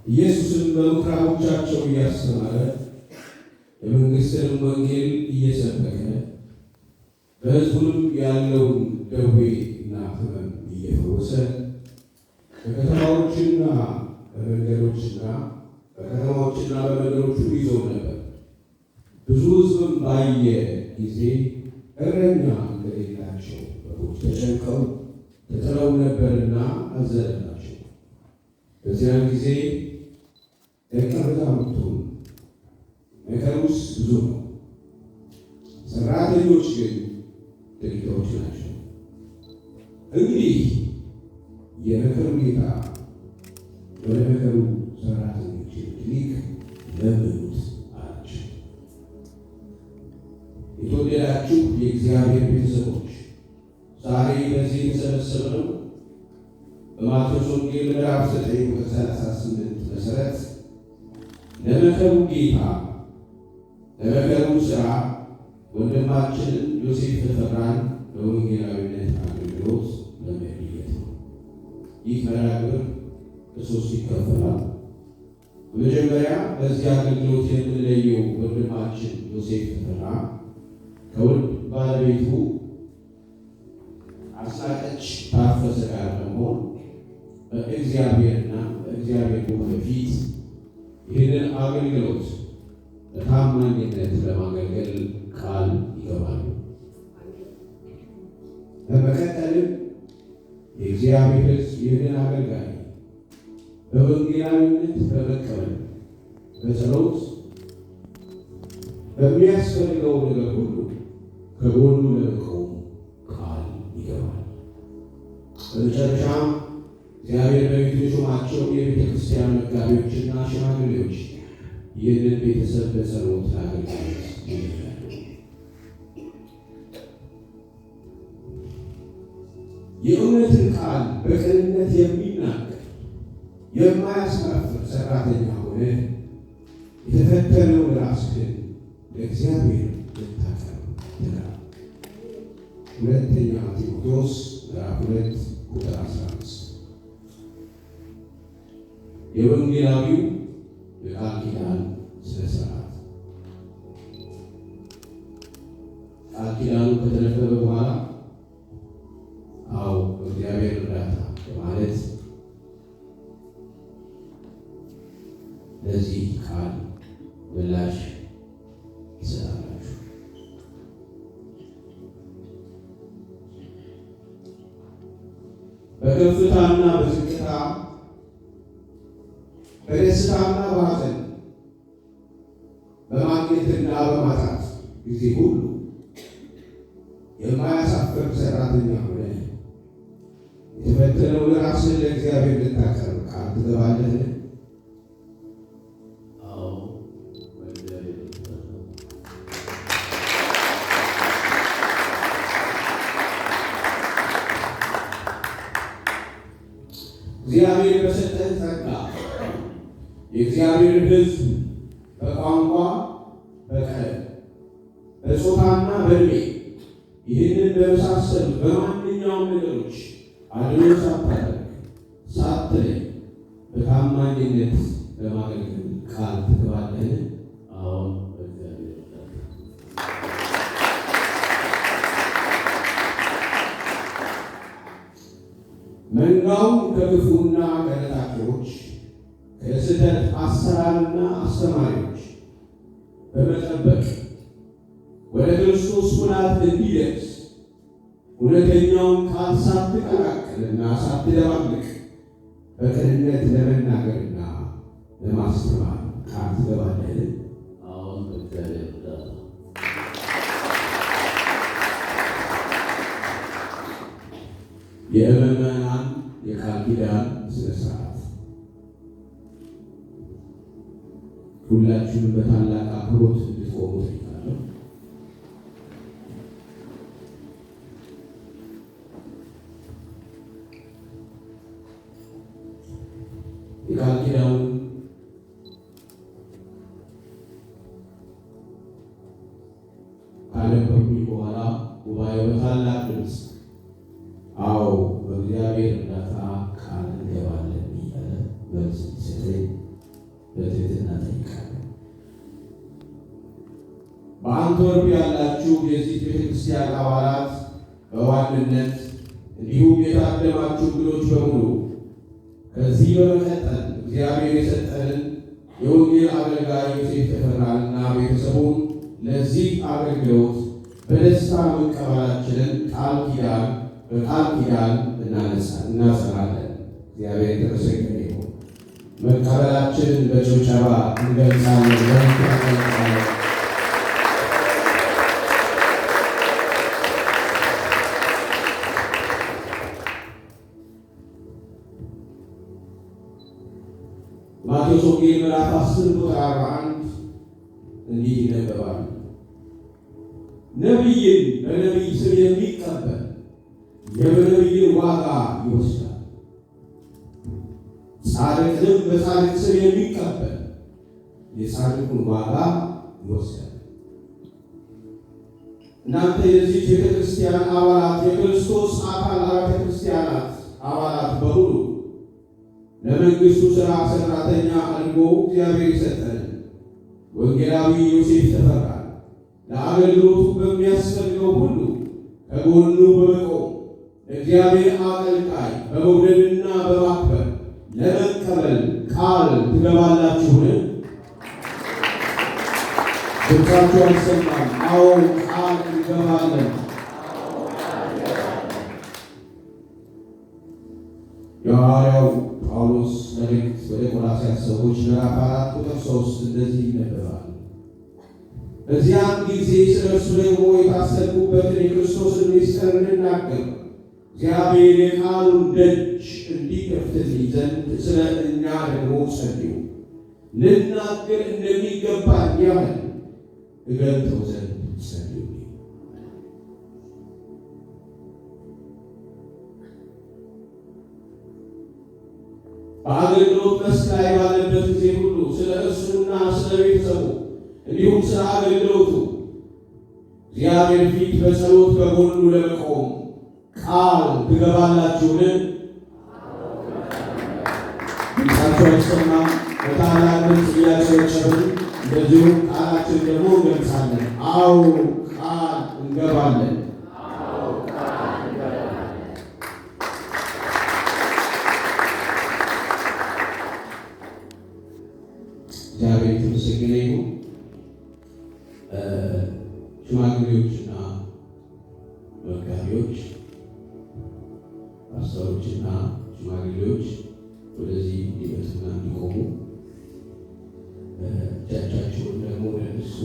ኢየሱስም በምኵራቦቻቸው እያስተማረ የመንግሥትንም ወንጌል እየሰበከ በሕዝቡም ያለውን ደዌና ሕመም እየፈወሰ በከተማዎችና በመንገዶች ይዞ ነበር። ብዙ ሕዝብም ባየ ጊዜ እረኛ እንደሌላቸው በጎች ተጨንቀው ተጥለው ነበርና አዘነላቸው። በዚያን ጊዜ ደቀ መዛሙርቱን መከሩስ ብዙ ነው፣ ሠራተኞች ግን ጥቂቶች ናቸው። እንግዲህ የመከሩ ጌታ ወደ መከሩ ሠራተኞች እንዲልክ ለምኑት አላቸው። የተወደዳችሁ የእግዚአብሔር ቤተሰቦች ዛሬ በዚህ የተሰበሰብነው በማቴዎስ ወንጌል ምዕራፍ 9 ቁጥር 38 መሠረት ለመከሩ ጌታ ለመከሩ ሥራ ወንድማችንን ዮሴፍ ተፈራን በወንጌላዊነት አገልግሎት ለመለየት ነው። ይህ መርሃ ግብር በሦስት ይከፈላል። በመጀመሪያ በዚህ አገልግሎት የምንለየው ወንድማችን ዮሴፍ ተፈራ ከውድ ባለቤቱ አስናቀች ታፈሰ ጋር በመሆን በእግዚአብሔርና በእግዚአብሔር በፊት ይህንን አገልግሎት በታማኝነት ለማገልገል ቃል ይገባሉ። በመቀጠልም የእግዚአብሔር ሕዝብ ይህንን አገልጋይ በወንጌላዊነት በመቀበል በጸሎት በሚያስፈልገው ነገር ሁሉ ከጎኑ ለመቆም ቃል ይገባል። በመጨረሻም እግዚአብሔር በቤቱ የሾማቸው የቤተ ክርስቲያን መጋቢዎችና ሽማግሌዎች ይህንን ቤተሰብ በጸሎት አገልግሎት ይመራሉ። የእውነትን ቃል በቅንነት የሚናገር የማያስናፍር ሠራተኛ ሆነ የተፈተነውን ራስህን ለእግዚአብሔር ልታቀርብ ትጋር። ሁለተኛ ጢሞቴዎስ ምዕራፍ 2 ቁጥር 15። የወንጌላዊው የቃል ኪዳን ሥነ ሥርዓት። ቃል ኪዳኑ ከተነበበ በኋላ በእግዚአብሔር እርዳታ በማለት ለዚህ ቃል ምላሽ ይሰጣላችሁ። በከፍታና በዝቅታ በደስታና በሐዘን በማግኘትና በማጣት ጊዜ ሁሉ የማያሳፍር ሠራተኛ ሆነ የተፈተነውን ራስህን ለእግዚአብሔር ልታቀርብ ቃል ትገባለህ? እግዚአብሔር በሰጠህ ጸጋ የእግዚአብሔርን ሕዝብ በቋንቋ፣ በቀለም፣ በጾታና በዕድሜ ይህንን በመሳሰሉ በማንኛውም ነገሮች አድሎ ሳታደርግ ሳትለይ በታማኝነት ለማገልገል ቃል ትገባለህ? አዎን። በእግዚአብሔር መንጋው ከክፉና ከነጣቂዎች ከስህተት አሰራርና አስተማሪዎች በመጠበቅ ወደ ክርስቶስ ሙላት እንዲደርስ እውነተኛውን ቃል ሳትቀላቅልና ሳትደባልቅ በቅንነት ለመናገርና ለማስተማር ቃል ትገባለህ? አዎን። በእግዚአብሔር እርዳታ። የምዕመናን የቃል ኪዳን ሥነ ሥርዓት። ሁላችሁም በታላቅ አክብሮት እንድትቆሙ እጠይቃለሁ። የቃል ኪዳኑን ካነበብኩኝ በኋላ ጉባኤው በታላቅ ድምፅ በእግዚአብሔር እርዳታ ቃል እንገባለን እያለ መልስ እንዲሰጠኝ በአንትወርፕ ያላችሁ የዚህ ቤተክርስቲያን አባላት በዋንነት እንዲሁም የታደማችሁ እንግዶች በሙሉ ከዚህ በመቀጠል እግዚአብሔር የሰጠንን የወንጌል አገልጋይ ዮሴፍ ተፈራንና ቤተሰቡን ለዚህ አገልግሎት በደስታ መቀበላችንን በቃል ኪዳን እናጸናለን። እግዚአብሔር የተመሰገነ ይሁን። መቀበላችንን በጭብጨባ እንገልጻለን። ማቴዎስ ወንጌል ምዕራፍ 10 ቁጥር 41 እንዲህ ይነበባል። ነቢይን በነቢይ ስም የሚቀበል የነቢይን ዋጋ ይወስዳል፣ ጻድቅንም በጻድቅ ስም የሚቀበል የጻድቁን ዋጋ ይወስዳል። እናንተ የዚህ ቤተክርስቲያን አባላት የክርስቶስ አካል አብያተ ክርስቲያናት አባላት በሙሉ ለመንግስቱ ሥራ ሰራተኛ አድርጎ እግዚአብሔር የሰጠን ወንጌላዊ ዮሴፍ ተፈራ ለአገልግሎቱ በሚያስፈልገው ሁሉ ከጎኑ በመቆም እግዚአብሔር አገልጋይ በመውደድና በማክበር ለመቀበል ቃል ትገባላችሁን? ድምፃችሁ አይሰማም። አዎ ቃል እንገባለን። የሐዋርያው ጳውሎስ መልእክት ወደ ቆላስይስ ሰዎች ምዕራፍ 4 ቁጥር 3 እንደዚህ ይነበባል። በዚያን ጊዜ ስለ እርሱ ደግሞ የታሰብኩበትን የክርስቶስን ምስጢር እንናገር እግዚአብሔር የቃሉን ደጅ እንዲከፍትልኝ ዘንድ ስለ እኛ ደግሞ ጸልዩ። ልናገር እንደሚገባኝ ያህል እገልጠው ዘንድ ጸልዩ። በአገልግሎት መስክ ላይ ባለበት ጊዜ ሁሉ ስለ እርሱና ስለ ቤተሰቡ እንዲሁም ስለ አገልግሎቱ እግዚአብሔር ፊት በጸሎት በጎኑ ለመቆም ቃል ትገባላችሁን? ድምፃችሁ አይሰማም። በታላቅ ድምፅ እያጨበጨብን እንደዚሁም ቃላችን ደግሞ እንገልጻለን። አዎ ቃል እንገባለን። እግዚአብሔር የተመሰገነ ይሁን። ሽማግሌዎችና መጋቢዎች፣ ፓስተሮችና ሽማግሌዎች ወደዚህ እንዲመጡና እንዲቆሙ እጃቸውን ደግሞ ለእሱ